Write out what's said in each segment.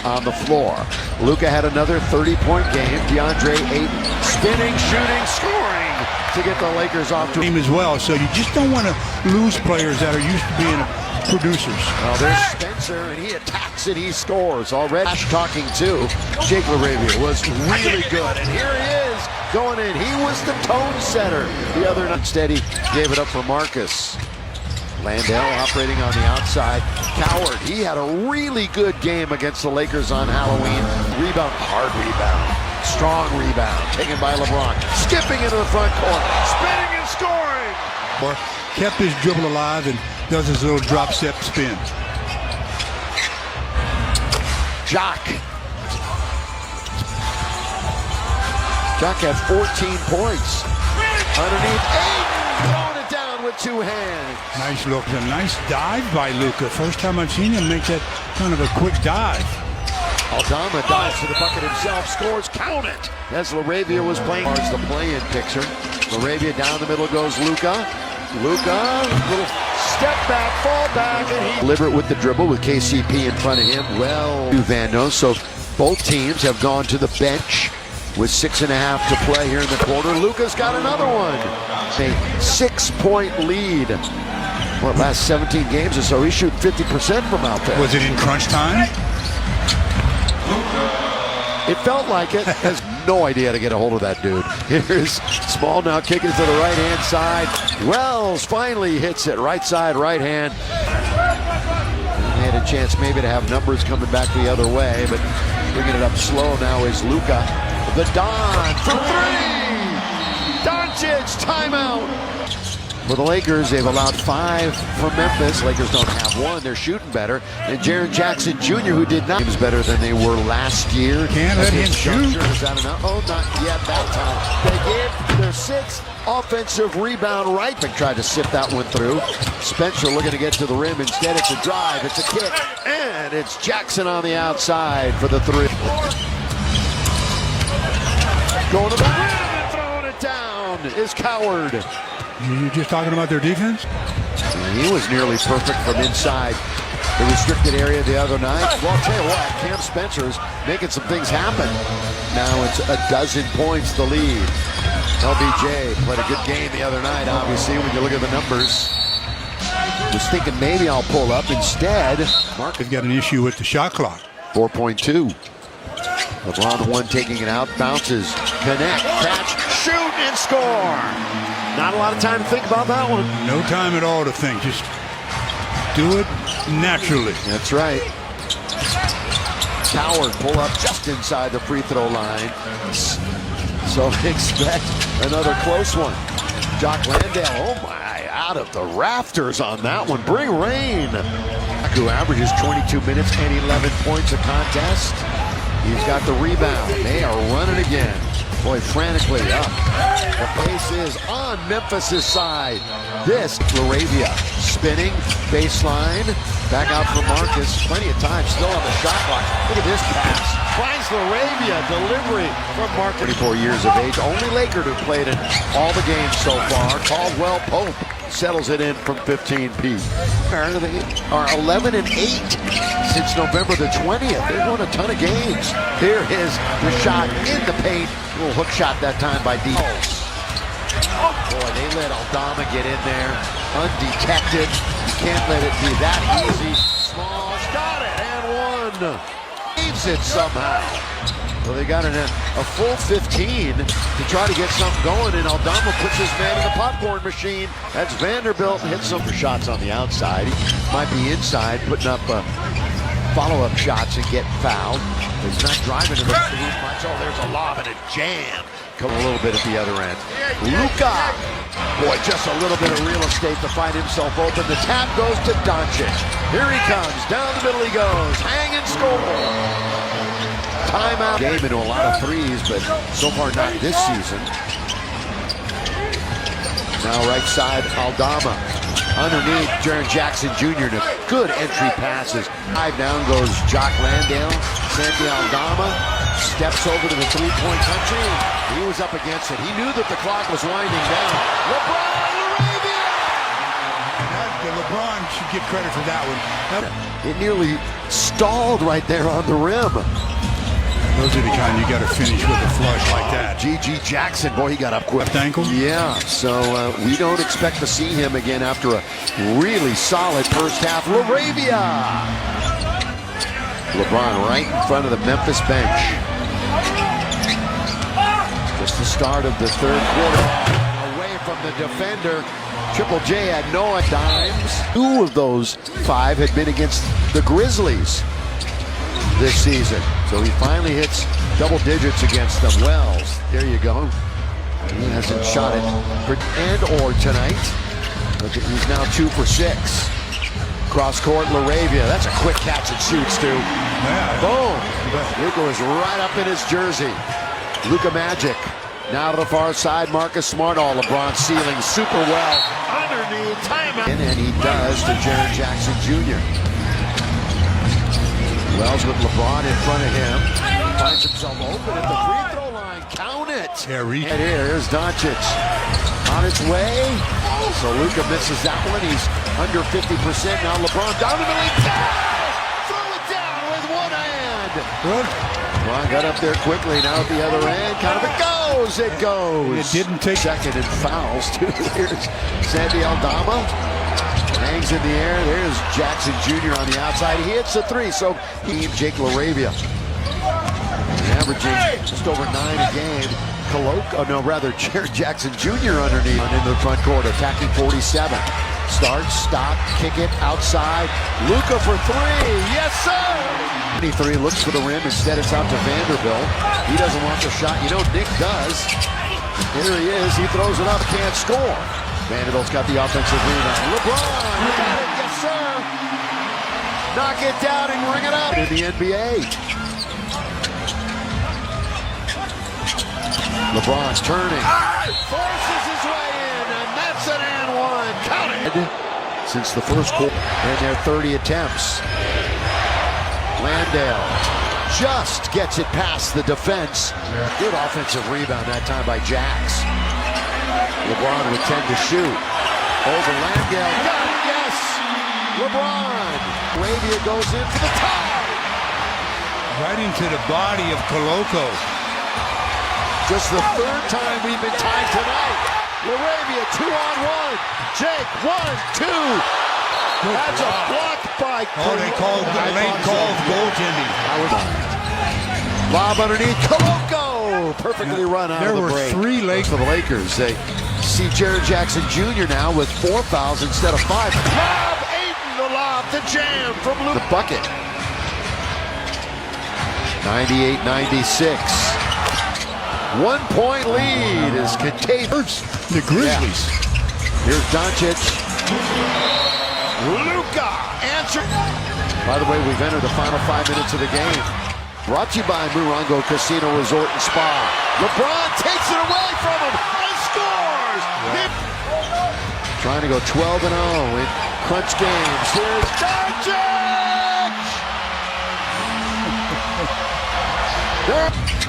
on the floor. Luka had another 30-point game. DeAndre Ayton spinning, shooting, scoring to get the Lakers off to a game as well. So you just don't want to lose players that are used to being producers. Well, there's Spencer, and he attacks and he scores. Already talking to Jake LaRavia was really good, and here he is going in. He was the tone setter the other night. Instead, he gave it up for Marcus. Landale operating on the outside. Coward, he had a really good game against the Lakers on Halloween. Rebound, hard rebound, strong rebound, taken by LeBron. Skipping into the front court, spinning and scoring. Kept his dribble alive and does his little drop step spin. Jock had 14 points. Underneath, throwing it down with two hands. Nice look, a nice dive by Luka. First time I've seen him make that kind of a quick dive. Aldama dives to the bucket himself, scores, count it. As LaRavia was playing, as the play-in picture. LaRavia down the middle goes Luka. Little step back, fall back, and he deliberate with the dribble with KCP in front of him. Well, Vando, so both teams have gone to the bench with 6.5 to play here in the quarter. Luka's got another one. A 6-point lead. What, last 17 games or so, he shoot 50% from out there. Was it in crunch time? It felt like it. Has no idea how to get a hold of that dude. Here's Small now kicking to the right-hand side. Wells finally hits it. Right side, right hand. They had a chance maybe to have numbers coming back the other way, but bringing it up slow now is Luka. The Don for three! Doncic, timeout! For the Lakers, they've allowed 5 from Memphis. Lakers don't have one. They're shooting better. And Jaren Jackson Jr., who did not, is better than they were last year. Can't let him shoot. Is that enough? Oh, not yet that time. They gave their 6th offensive rebound right. They tried to sift that one through. Spencer looking to get to the rim. Instead, it's a drive. It's a kick. And it's Jackson on the outside for the 3. Going to the rim and throwing it down is Coward. You're just talking about their defense? He was nearly perfect from inside the restricted area the other night. Well, I'll tell you what, Cam Spencer's making some things happen. Now it's 12 points the lead. LBJ played a good game the other night, obviously, when you look at the numbers. Was thinking maybe I'll pull up. Instead, Mark has got an issue with the shot clock. 4.2. LeBron the one taking it out, bounces, connect, catch, shoot, and score. Not a lot of time to think about that one. No time at all to think. Just do it naturally. That's right. Coward pull up just inside the free throw line. So expect another close one. Jock Landale, oh my, out of the rafters on that one. Bring rain. Who averages 22 minutes and 11 points a contest. He's got the rebound. They are running again. Boy, frantically up. The pace is on Memphis' side. This, LaRavia, spinning, baseline, back out for Marcus. Plenty of time still on the shot clock. Look at this pass. Finds LaRavia, delivery from Marcus. 24 years of age, only Laker to played in all the games so far. Caldwell Pope settles it in from 15 feet. They are 11-8 since November the 20th. They've won a ton of games. Here is the shot in the paint. A little hook shot that time by D. Oh boy, they let Aldama get in there undetected. You can't let it be that easy. Smalls got it and one. Saves it somehow. So they got a full 15 to try to get something going, and Aldama puts his man in the popcorn machine. That's Vanderbilt, hits some shots on the outside. He might be inside, putting up follow-up shots and getting fouled. He's not driving to the hoop much. Oh, there's a lob and a jam. Come a little bit at the other end. Luka, boy, just a little bit of real estate to find himself open. The tap goes to Doncic. Here he comes, down the middle he goes, hang and score. Timeout. Game into a lot of threes, but so far not this season. Now right side, Aldama. Underneath, Jaren Jackson Jr. to good entry passes. 5 down goes Jock Landale. Sandy Aldama steps over to the three-point country. He was up against it. He knew that the clock was winding down. LeBron LaRavia! LeBron should get credit for that one. It nearly stalled right there on the rim. Those are the kind you got to finish with a flush like that. G.G. Jackson, boy, he got up quick. Left ankle? Yeah, so we don't expect to see him again after a really solid first half. LaRavia! LeBron right in front of the Memphis bench. Just the start of the third quarter. Away from the defender. Triple J had no dimes. 2 of those 5 had been against the Grizzlies this season. So he finally hits double digits against them. Wells, there you go. He hasn't shot it and or tonight. But he's now 2 for 6. Cross court, LaRavia. That's a quick catch and shoots, too. Yeah. Boom. Luka was right up in his jersey. Luka Magic. Now to the far side, Marcus Smart. All LeBron sealing super well. Underneath, timeout. And he does to Jaren Jackson Jr. Wells with LeBron in front of him. Finds himself open at the free throw line. Count it. And here's Doncic. On its way. So Luka misses that one. He's under 50%. Now LeBron down to the lane. Throw it down with one hand. Good. LeBron got up there quickly. Now at the other end. Count it goes. It goes. It didn't take second and fouls too. Here's Sandy Aldama. Hangs in the air. There's Jackson Jr. on the outside. He hits the 3. So he and Jake LaRavia averaging just over 9 a game. Jaren Jackson Jr. underneath into the front court, attacking 47. Starts, stop, kick it outside. Luka for 3. Yes, sir. 23 looks for the rim. Instead, it's out to Vanderbilt. He doesn't want the shot. You know, Nick does. Here he is. He throws it up. Can't score. Vanderbilt's got the offensive rebound. LeBron, got it. Yes, sir. Knock it down and ring it up in the NBA. LeBron turning. Forces his way in, and that's an and one. Counted. Since the first quarter, and their 30 attempts. Landale just gets it past the defense. Good offensive rebound that time by Jax. LeBron with 10 to shoot. Over Landale. Got it, yes! LeBron. LaRavia goes in for the tie. Right into the body of Koloko. Just the 3rd time we've been tied tonight. LaRavia 2-on-1. Jake 1-2. That's a block by Koloko. Oh, they called the late call goaltending. Lob underneath Koloko. Perfectly run out of the break. There were 3 late for the Lakers. They see Jaren Jackson Jr. now with 4 fouls instead of 5. Lob, Ayton the lob, the jam from Luke. The bucket. 98-96. 1 point lead is contagious. The Grizzlies. Yeah. Here's Doncic. Luka answer. By the way, we've entered the final 5 minutes of the game. Brought to you by Morongo Casino Resort and Spa. LeBron takes it away from him and scores. Yeah. Trying to go 12-0 in crunch games. Here's Doncic.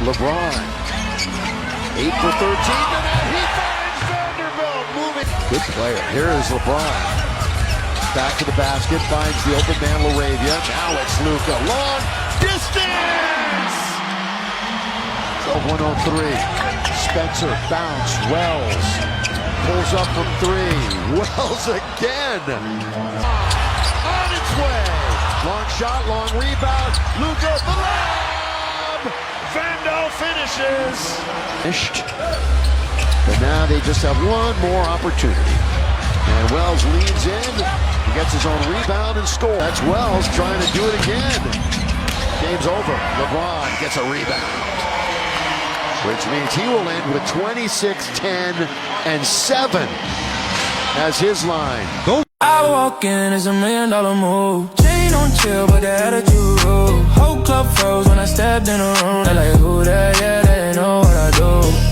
LeBron. 8 for 13 tonight. He finds Vanderbilt moving. Good player. Here is LeBron. Back to the basket. Finds the open man LaRavia. Now it's Luka. Long distance. 103. Spencer bounce. Wells pulls up from 3. Wells again. On its way. Long shot. Long rebound. Luka the lob. Vando finishes. But now they just have one more opportunity. And Wells leans in. He gets his own rebound and scores. That's Wells trying to do it again. Game's over. LeBron gets a rebound. Which means he will end with 26, 10, and 7 as his line. Go. I walk in, it's $1 million move. Chain on chill, but the attitude rude. Whole club froze when I stepped in the room. They're like, who that? Yeah, they know what I do.